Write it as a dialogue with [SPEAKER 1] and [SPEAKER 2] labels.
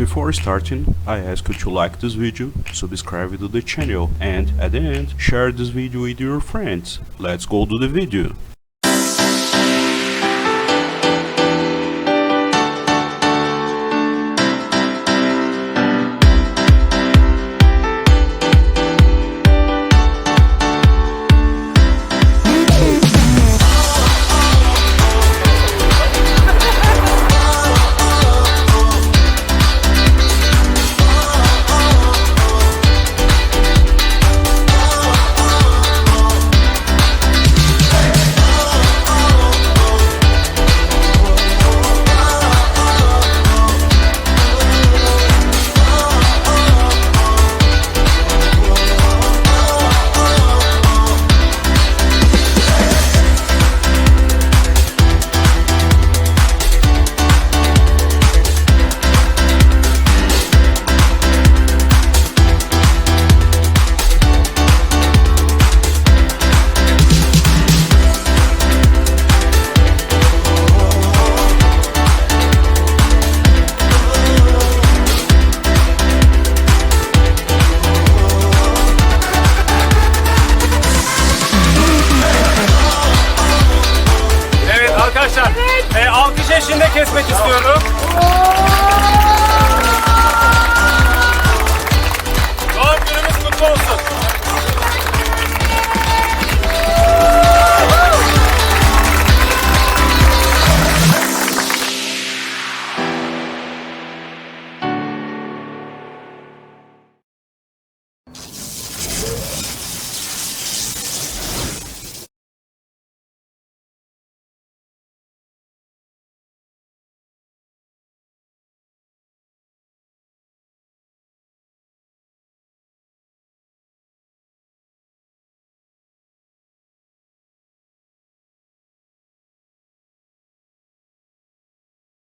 [SPEAKER 1] Before starting, I ask you to like this video, subscribe to the channel, and at the end, share this video with your friends. Let's go to the video.
[SPEAKER 2] Arkadaşlar, alkış eşliğinde kesmek istiyorum. Doğum günümüz kutlu olsun.